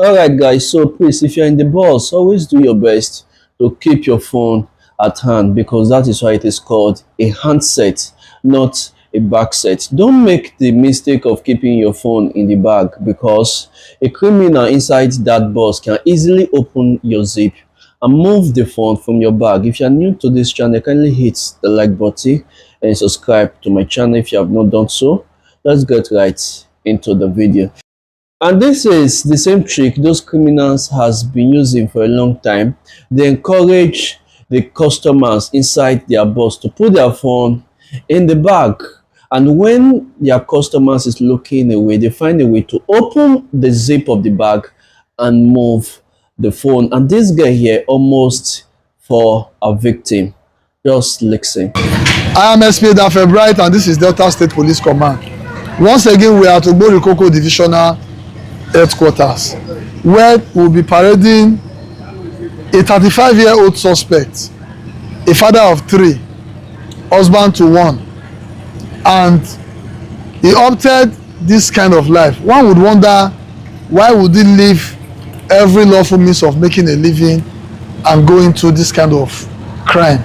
Alright guys, so please, if you're in the bus, always do your best to keep your phone at hand, because that is why it is called a handset, not a bag set. Don't make the mistake of keeping your phone in the bag, because a criminal inside that bus can easily open your zip and move the phone from your bag. If you're new to this channel, kindly hit the like button and subscribe to my channel if you have not done so. Let's get right into the video. And this is the same trick those criminals has been using for a long time. They encourage the customers inside their bus to put their phone in the bag, and when their customers is looking away, they find a way to open the zip of the bag and move the phone. And this guy here almost for a victim. Just listen. I am SP Edafe Bright, and this is Delta State Police Command. Once again, we are at Ogbori Divisional Headquarters, where we'll be parading a 35-year-old suspect, a father of 3, husband to 1, and he opted this kind of life. One would wonder, why would he leave every lawful means of making a living and go into this kind of crime?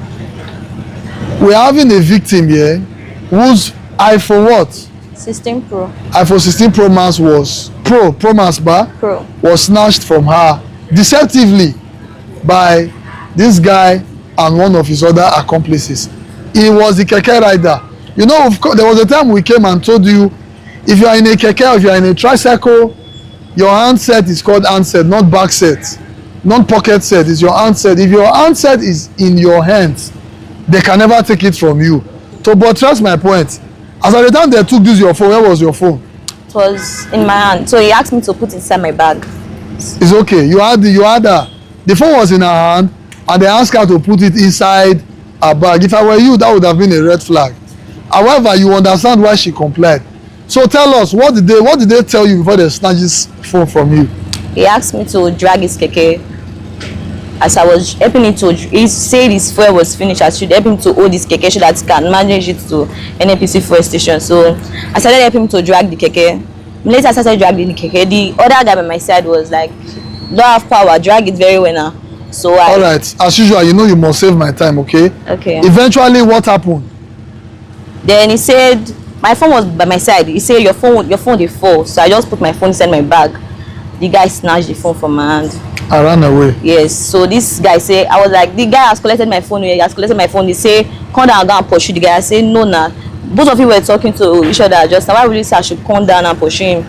We're having a victim here whose iPhone what? 16 Pro. iPhone 16 Pro Max was was snatched from her deceptively by this guy and one of his other accomplices. He was the keke rider. You know, of course, there was a time we came and told you, if you are in a keke or if you are in a tricycle, your handset is called handset, not back set, not pocket set. It's your handset. If your handset is in your hands, they can never take it from you. To buttress my point, as at the time they took this your phone, where was your phone? It was in my hand, so he asked me to put it inside my bag. It's okay. You had the phone was in her hand, and they asked her to put it inside her bag. If I were you, that would have been a red flag. However, you understand why she complied. So tell us, what did they tell you before they snatched this phone from you? He asked me to drag his keke. As I was helping him to, he said his fuel was finished. I should help him to hold his keke so that he can manage it to NNPC fuel station. So I started helping him to drag the keke. Later I started dragging the keke. The other guy by my side was like, don't have power, drag it very well now. So all right, as usual, you know you must save my time, okay? Okay. Eventually, what happened? Then he said, my phone was by my side. He said, your phone will fall. So I just put my phone inside my bag. The guy snatched the phone from my hand. I ran away. Yes. So this guy say, I was like, the guy has collected my phone. He has collected my phone. They say, come down and go and pursue the guy. I say, no, nah. Both of you were talking to each other just now. Why would you say I should come down and push him?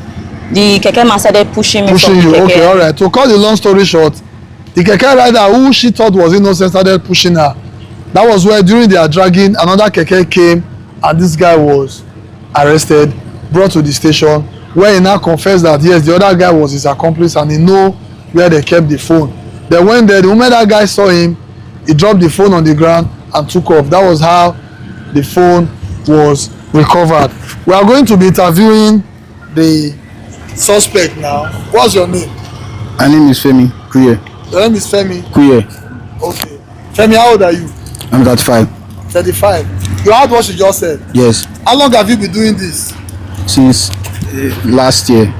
The keke man started pushing me from the keke. Okay, all right. To cut the long story short, the keke rider who she thought was innocent started pushing her. That was where during their dragging, another keke came and this guy was arrested, brought to the station, where he now confessed that yes, the other guy was his accomplice and he know where they kept the phone. They went there. The moment that guy saw him, he dropped the phone on the ground and took off. That was how the phone was recovered. We are going to be interviewing the suspect now. What's your name? My name is Femi Kuye. Your name is Femi Kuye. Okay. Femi, how old are you? I'm 35. 35. You heard what she just said? Yes. How long have you been doing this? Since last year.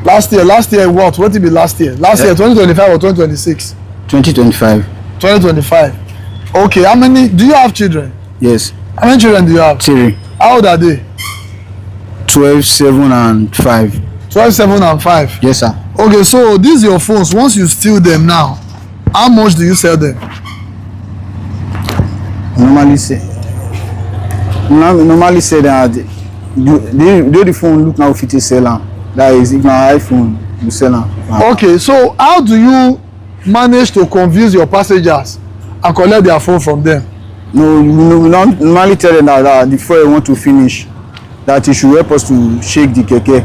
Last year what? What did it be last year? Last year 2025 or 2026? 2025. 2025. Okay, how many, do you have children? Yes. How many children do you have? 3. How old are they? 12, 7 and 5. 12, 7 and 5. Yes, sir. Okay, so these are your phones. Once you steal them now, how much do you sell them? Normally say that the phone look now fit sell am. That is, if my iPhone you sell am. Okay, so how do you manage to convince your passengers and collect their phone from them? No, we don't normally tell them that the fuel want to finish, that he should help us to shake the keke.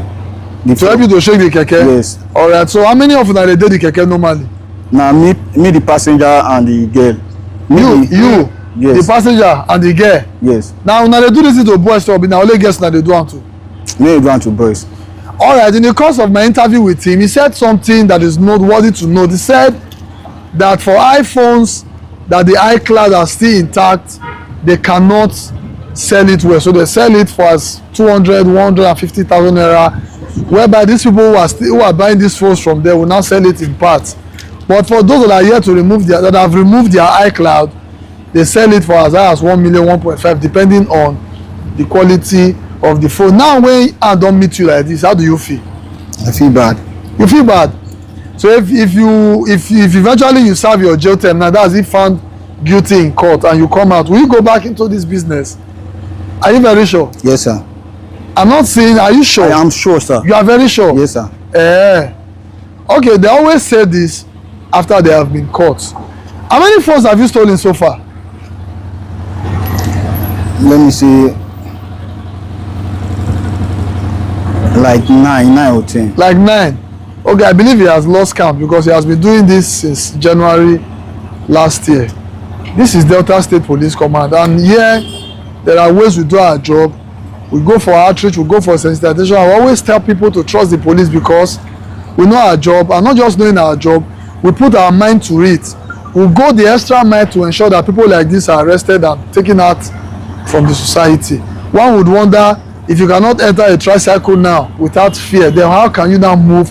To help you to shake the keke? Yes. All right, so how many of you they do the keke normally? Now me the passenger and the girl. You? Yes. The passenger and the girl? Yes. Now they do this to boys, so now only girls now they do want to. Me do want to boys. All right, in the course of my interview with him, he said something that is noteworthy to note. He said that for iPhones, that the iCloud are still intact, they cannot sell it well. So they sell it for as 200, 150,000 naira. whereby these people who are buying these phones from there will now sell it in parts. But for those that are yet to remove that have removed their iCloud, they sell it for as high as 1 million, 1.5, depending on the quality of the phone. Now, when I don't meet you like this, how do you feel? I feel bad. You feel bad. So if eventually you serve your jail term, now that's if found guilty in court and you come out, will you go back into this business? Are you very sure? Yes, sir. I'm not saying, are you sure? I am sure, sir. You are very sure? Yes, sir. Okay, they always say this after they have been caught. How many phones have you stolen so far? Let me see. Like 9 or 10. Like 9. Okay, I believe he has lost count because he has been doing this since January last year. This is Delta State Police Command, and here there are ways we do our job. We go for outreach, we go for sensitization. I always tell people to trust the police because we know our job, and not just knowing our job, we put our mind to it. We go the extra mile to ensure that people like this are arrested and taken out from the society. One would wonder, if you cannot enter a tricycle now without fear, then how can you now move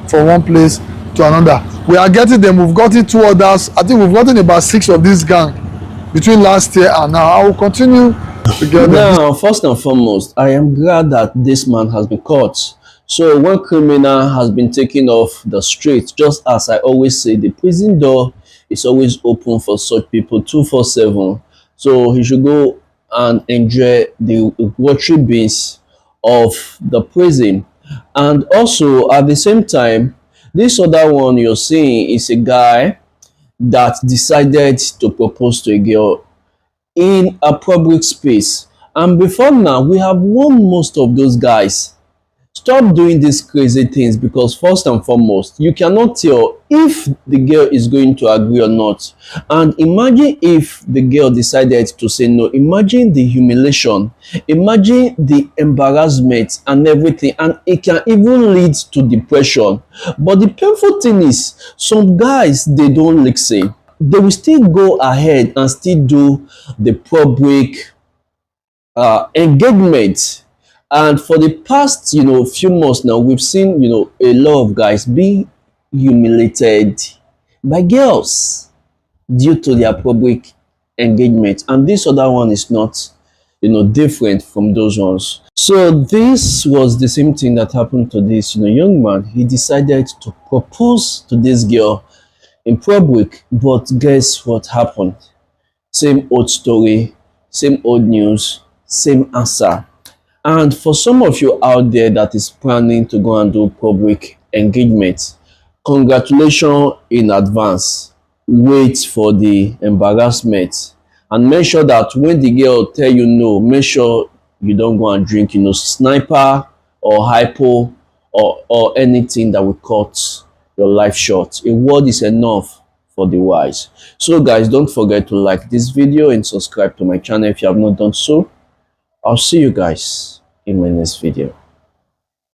from one place to another? We are getting them. We've gotten 2 others. I think we've gotten about 6 of this gang between last year and now. I will continue to get them. Now, first and foremost, I am glad that this man has been caught. So one criminal has been taken off the street. Just as I always say, the prison door is always open for such people 24/7. So he should go and enjoy the watery beans of the prison. And also at the same time, this other one you're seeing is a guy that decided to propose to a girl in a public space. And before now, we have warned most of those guys, stop doing these crazy things, because first and foremost, you cannot tell if the girl is going to agree or not. And imagine if the girl decided to say no. Imagine the humiliation, imagine the embarrassment and everything, and it can even lead to depression. But the painful thing is, some guys, they don't listen. They will still go ahead and still do the public engagement. And for the past, few months now, we've seen, a lot of guys being humiliated by girls due to their public engagement. And this other one is not, different from those ones. So this was the same thing that happened to this, young man. He decided to propose to this girl in public, but guess what happened? Same old story, same old news, same answer. And for some of you out there that is planning to go and do public engagement, congratulations in advance. Wait for the embarrassment and make sure that when the girl tell you no, make sure you don't go and drink, sniper or hypo or anything that will cut your life short. A word is enough for the wise. So guys, don't forget to like this video and subscribe to my channel if you have not done so. I'll see you guys in my next video.